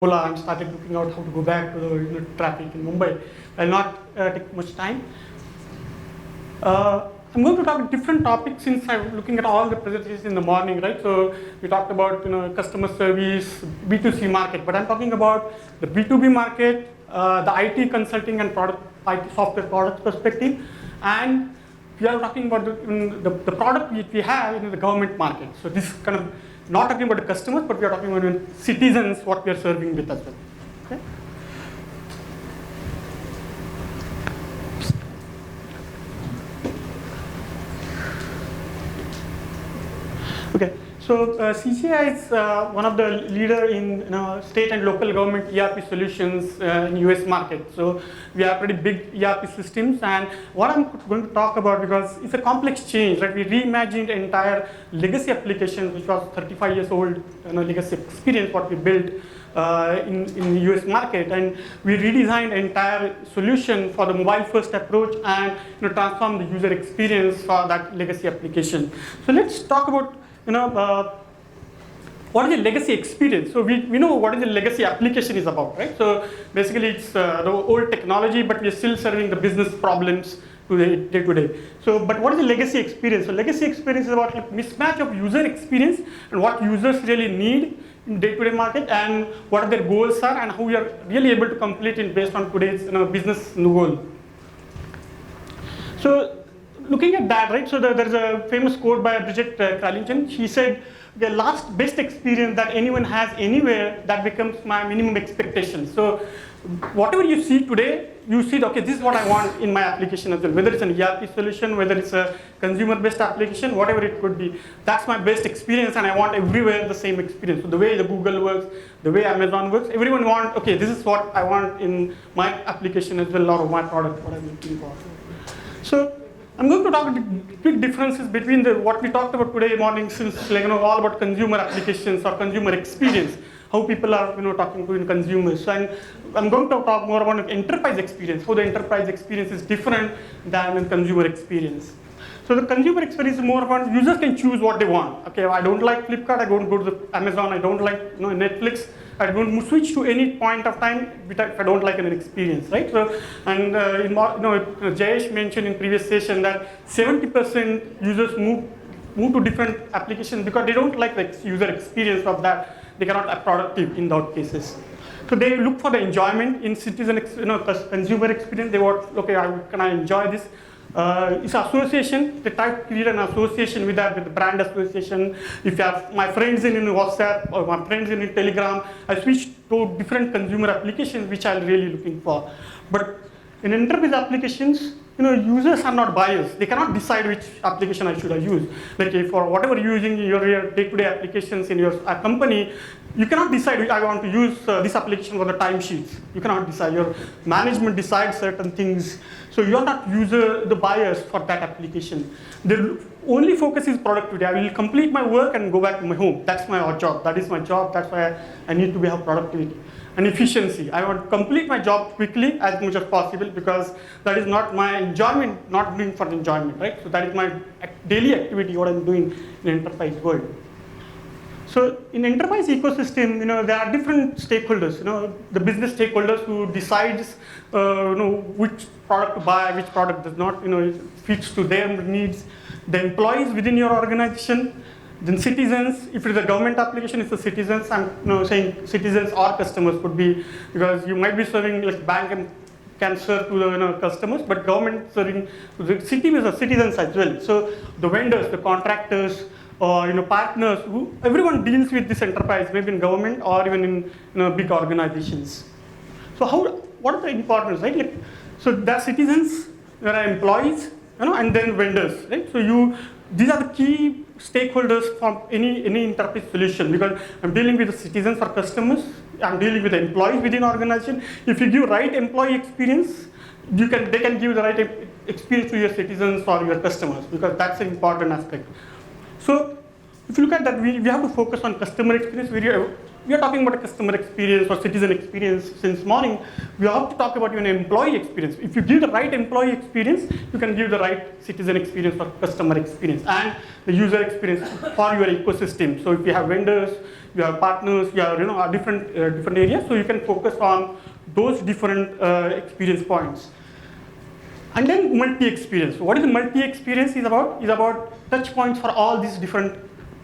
Ola and started looking out how to go back to the traffic in Mumbai. I'll not take much time. I'm going to talk different topics since I'm looking at all the presentations in the morning, right? So we talked about customer service, B2C market, but I'm talking about the B2B market, the IT consulting and product IT software product perspective, and we are talking about the product which we have in the government market. So this is kind of not talking about the customers, but we are talking about citizens, what we are serving with as well. Okay? Okay, so CCI is one of the leader in state and local government ERP solutions in US market. So we have pretty big ERP systems, and what I'm going to talk about, because it's a complex change, right? We reimagined the entire legacy application, which was 35 years old, legacy experience what we built in the US market, and we redesigned the entire solution for the mobile first approach and transform the user experience for that legacy application. So let's talk about what is the legacy experience? So we know what is the legacy application is about, right? So basically it's the old technology, but we are still serving the business problems day to day. So, but what is the legacy experience? So legacy experience is about mismatch of user experience and what users really need in day-to-day market, and what their goals are, and how we are really able to complete it based on today's business goal. So looking at that, right, so there's a famous quote by Bridget Carlington. She said, the last best experience that anyone has anywhere, that becomes my minimum expectation. So whatever you see today, you see, okay, this is what I want in my application as well. Whether it's an ERP solution, whether it's a consumer-based application, whatever it could be, that's my best experience, and I want everywhere the same experience. So the way the Google works, the way Amazon works, everyone wants, okay, this is what I want in my application as well, or my product, what I'm looking for. So I'm going to talk about big differences between what we talked about today morning, since all about consumer applications or consumer experience, how people are talking to consumers. And I'm going to talk more about enterprise experience, how the enterprise experience is different than the consumer experience. So the consumer experience is more about users can choose what they want. Okay, I don't like Flipkart, I don't go to the Amazon, I don't like Netflix, I don't switch to any point of time if I don't like an experience, right? So, and Jayesh mentioned in previous session that 70% users move to different applications because they don't like the user experience of that. They cannot be productive in those cases. So they look for the enjoyment in consumer experience. They want, okay, can I enjoy this? It's association. They try to create an association with that, with the brand association. If you have my friends in WhatsApp or my friends in Telegram, I switch to different consumer applications which I'm really looking for. But in enterprise applications, users are not buyers. They cannot decide which application I should use. Like for whatever you're using your day-to-day applications in your company, you cannot decide I want to use this application for the timesheets. You cannot decide. Your management decides certain things. So you're not the buyers for that application. The only focus is productivity. I will complete my work and go back to my home. That's my job. That is my job. That's why I need to have productivity and efficiency. I want to complete my job quickly as much as possible, because that is not my enjoyment, not doing for enjoyment, right? So that is my daily activity, what I'm doing in enterprise world. So in enterprise ecosystem, there are different stakeholders. The business stakeholders who decides, which product to buy, which product does not, fits to their needs. The employees within your organization, then citizens. If it is a government application, it's the citizens. I'm saying citizens or customers could be, because you might be serving like bank and can serve to the customers, but government serving to the citizens as well. So the vendors, the contractors, or partners, everyone deals with this enterprise, maybe in government or even in big organizations. So what are the importance, right? So there are citizens, there are employees, and then vendors, right? So these are the key stakeholders for any enterprise solution, because I'm dealing with the citizens or customers, I'm dealing with the employees within organization. If you give right employee experience, they can give the right experience to your citizens or your customers, because that's an important aspect. So if you look at that, we have to focus on customer experience. we are talking about a customer experience or citizen experience since morning. We have to talk about even employee experience. If you give the right employee experience, you can give the right citizen experience or customer experience and the user experience for your ecosystem. So if you have vendors, you have partners, you have different areas, so you can focus on those different experience points. And then multi-experience. What is the multi-experience is about? Is about touch points for all these different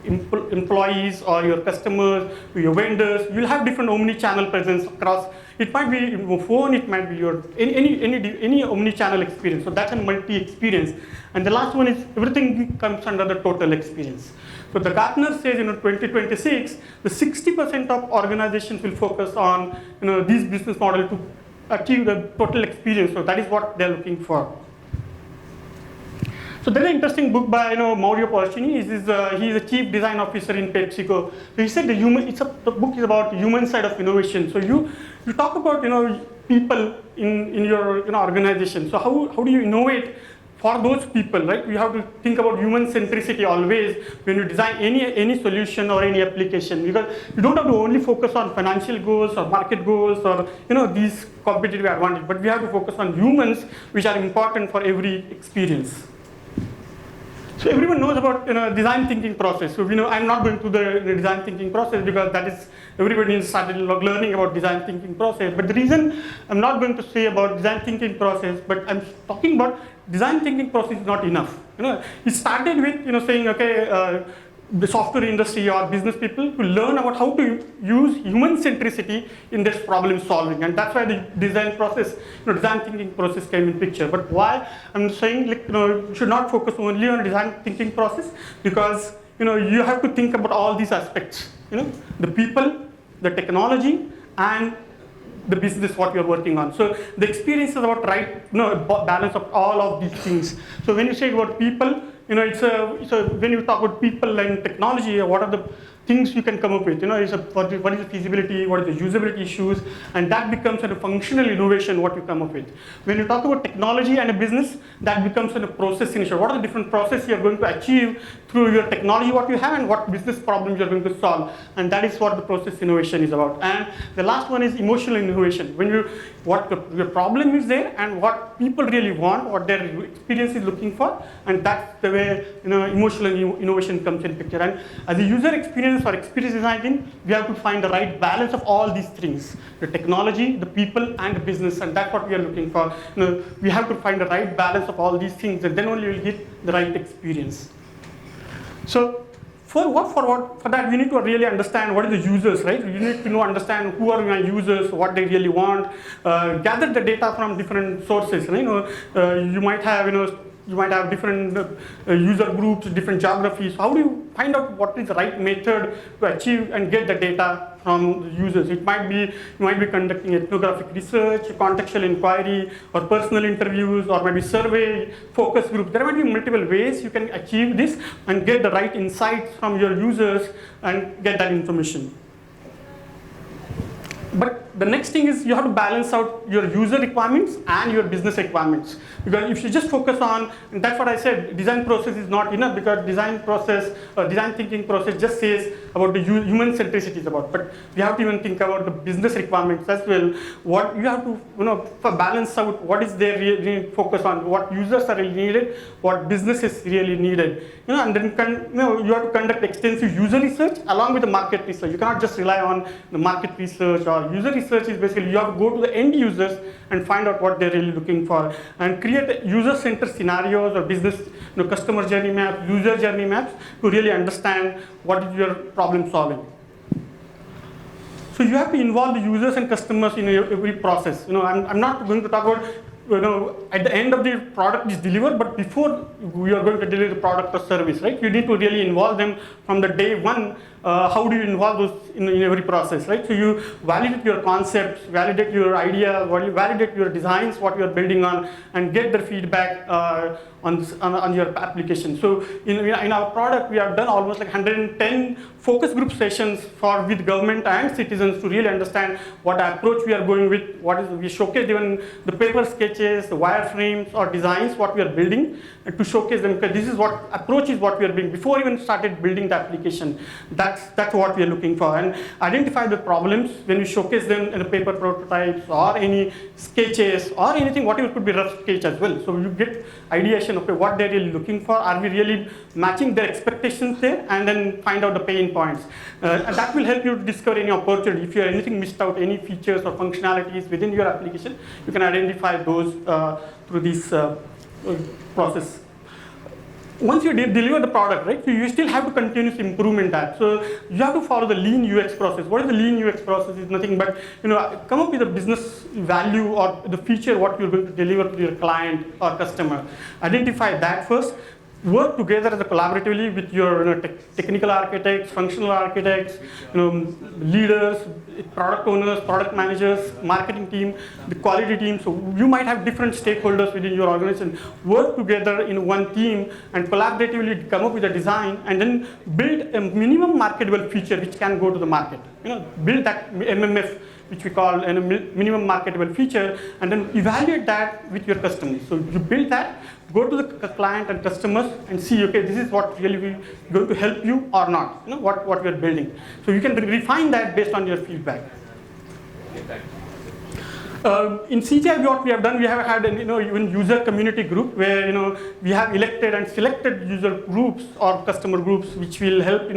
employees or your customers, your vendors. You'll have different omni-channel presence across. It might be your phone, it might be your any omni-channel experience. So that's a multi-experience. And the last one is everything comes under the total experience. So the Gartner says, 2026, the 60% of organizations will focus on, these business models to achieve the total experience. So that is what they're looking for. So there's an interesting book by Mauricio Porcini. He's a chief design officer in PepsiCo. So he said the book is about human side of innovation. So you talk about people in your organization. So how do you innovate for those people, right? You have to think about human centricity always when you design any solution or any application, because you don't have to only focus on financial goals or market goals or these competitive advantage, but we have to focus on humans, which are important for every experience. So everyone knows about design thinking process. So I'm not going through the design thinking process because that is everybody started learning about design thinking process. But the reason I'm not going to say about design thinking process, but I'm talking about design thinking process is not enough. It started with saying okay. The software industry or business people to learn about how to use human centricity in this problem solving, and that's why the design process, design thinking process came in picture. But why I'm saying you should not focus only on design thinking process, because you have to think about all these aspects, the people, the technology, and the business what you're working on. So the experience is about balance of all of these things. So when you say about people, when you talk about people and technology, what are the things you can come up with? What is the feasibility, what is the usability issues, and that becomes a functional innovation what you come up with. When you talk about technology and a business, that becomes a process initiative. What are the different processes you are going to achieve through your technology what you have and what business problems you are going to solve, and that is what the process innovation is about. And the last one is emotional innovation. What your problem is there and what people really want, what their experience is looking for, and that's the way emotional innovation comes in picture. And as a user experience or experience design, we have to find the right balance of all these things: the technology, the people, and the business, and that's what we are looking for. We have to find the right balance of all these things, and then only we'll get the right experience. So for that, we need to really understand what is the users, right? You need to understand who are my users, what they really want, gather the data from different sources. You might have different user groups, different geographies. How do you find out what is the right method to achieve and get the data from the users? It might be you might be conducting ethnographic research, contextual inquiry, or personal interviews, or maybe survey, focus group. There might be multiple ways you can achieve this and get the right insights from your users and get that information. But the next thing is you have to balance out your user requirements and your business requirements. Because if you just focus on, and that's what I said, design process is not enough, because design process or design thinking process just says about the human centricity is about. But we have to even think about the business requirements as well. What you have to balance out what is their really focus on, what users are really needed, what business is really needed. And then you have to conduct extensive user research along with the market research. You cannot just rely on the market research, or user research is basically you have to go to the end users and find out what they're really looking for and create user-centered scenarios or business customer journey maps, user journey maps to really understand what is your problem solving. So you have to involve the users and customers in every process. I'm not going to talk about at the end of the product is delivered, but before we are going to deliver the product or service, right? You need to really involve them from the day one. How do you involve those in every process, right? So you validate your concepts, validate your idea, validate your designs, what you are building on, and get their feedback on your application. So in our product, we have done almost like 110 focus group sessions with government and citizens to really understand what approach we are going with, we showcase even the paper sketches, the wireframes or designs, what we are building, and to showcase them, because this is what approach is what we are doing before even started building the application. That that's what we are looking for, and identify the problems when we showcase them in the paper prototypes or any sketches or anything, whatever could be rough sketch as well. So you get ideation of what they're really looking for. Are we really matching their expectations there? And then find out the pain points. And that will help you to discover any opportunity. If you have anything missed out, any features or functionalities within your application, you can identify those through this process. Once you deliver the product, right, so you still have to continuous improvement that. So you have to follow the lean UX process. What is the lean UX process? Is nothing but, come up with a business value or the feature what you're going to deliver to your client or customer. Identify that first. Work together as a collaboratively with your technical architects, functional architects, leaders, product owners, product managers, marketing team, the quality team. So you might have different stakeholders within your organization. Work together in one team and collaboratively come up with a design and then build a minimum marketable feature which can go to the market. Build that MMF, which we call a minimum marketable feature, and then evaluate that with your customers. So you build that, go to the client and customers and see, okay, this is what really going to help you or not, what we are building. So you can refine that based on your feedback. In CGI, what we have done, we have had an even user community group where we have elected and selected user groups or customer groups which will help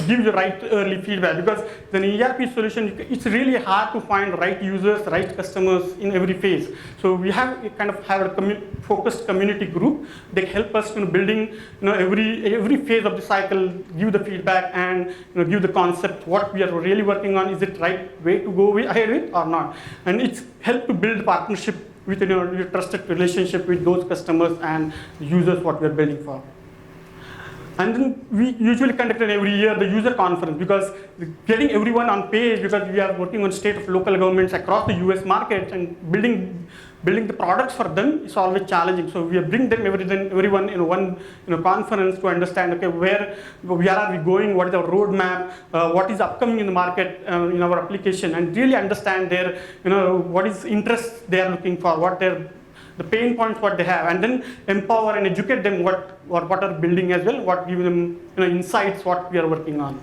give you right early feedback, because the ERP solution, it's really hard to find right users, right customers in every phase. So we have a focused community group. They help us building every phase of the cycle, give the feedback and give the concept what we are really working on. Is it right way to go ahead with or not? And it's help to build partnership with your trusted relationship with those customers and users what we are building for. And then we usually conduct every year the user conference, because getting everyone on page, because we are working on state of local governments across the US market and building the products for them is always challenging. So we bring them everyone in one conference to understand, okay, where are we going, what is our roadmap, what is upcoming in the market in our application, and really understand their what is interest they are looking for, what the pain points what they have, and then empower and educate them what are building as well, what give them insights what we are working on.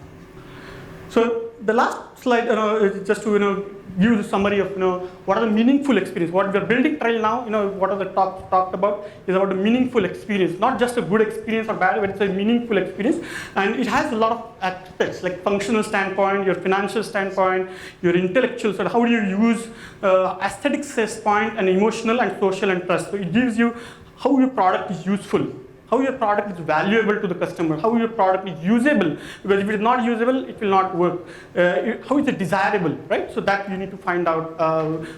So the last slide is just to give the summary of what are the meaningful experience. What we are building trail now, what are the talked about is about the meaningful experience, not just a good experience or bad, but it's a meaningful experience, and it has a lot of aspects like functional standpoint, your financial standpoint, your intellectual. So how do you use aesthetic standpoint and emotional and social and trust? So it gives you how your product is useful, how your product is valuable to the customer, how your product is usable, because if it is not usable, it will not work. How is it desirable, right? So that you need to find out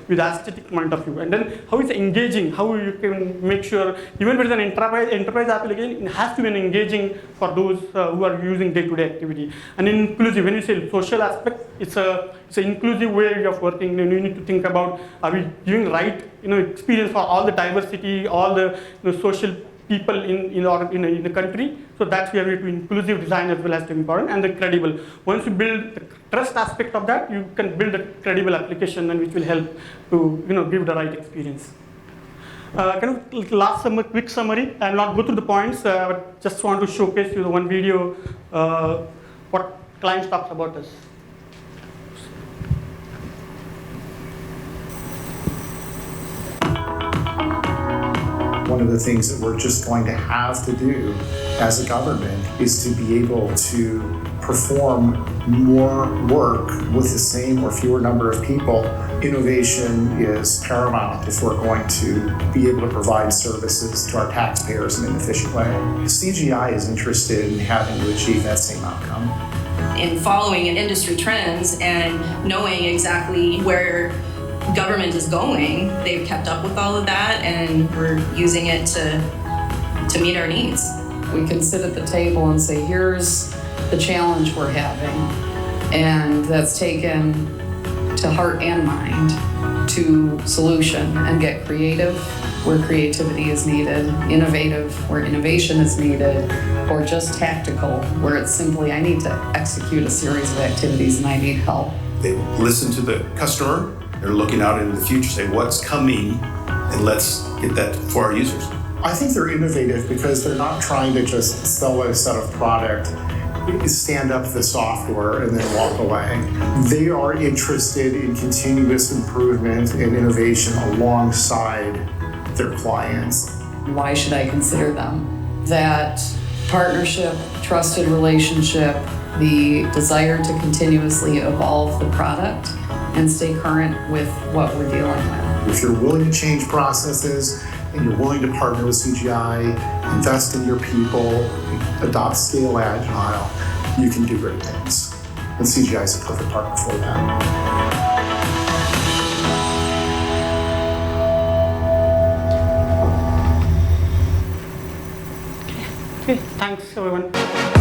with aesthetic point of view. And then how is it engaging, how you can make sure, even if it's an enterprise application, it has to be engaging for those who are using day-to-day activity. And inclusive, when you say social aspect, it's an inclusive way of working. You need to think about, are we giving right experience for all the diversity, all the social people in the country. So that's where we have to inclusive design as well as important, and the credible. Once you build the trust aspect of that, you can build a credible application, and which will help to give the right experience. Last quick summary. I'll not go through the points, but just want to showcase you the one video what clients talks about us. One of the things that we're just going to have to do as a government is to be able to perform more work with the same or fewer number of people. Innovation is paramount if we're going to be able to provide services to our taxpayers in an efficient way. CGI is interested in having to achieve that same outcome. In following industry trends and knowing exactly where government is going, they've kept up with all of that, and we're using it to meet our needs. We can sit at the table and say, here's the challenge we're having, and that's taken to heart and mind to solution, and get creative where creativity is needed, innovative where innovation is needed, or just tactical where it's simply, I need to execute a series of activities and I need help. They listen to the customer. They're looking out into the future, say what's coming, and let's get that for our users. I think they're innovative because they're not trying to just sell a set of product. stand up the software and then walk away. They are interested in continuous improvement and innovation alongside their clients. Why should I consider them? That partnership, trusted relationship, the desire to continuously evolve the product and stay current with what we're dealing with. If you're willing to change processes and you're willing to partner with CGI, invest in your people, adopt Scale Agile, you can do great things. And CGI is a perfect partner for that. Okay, thanks everyone.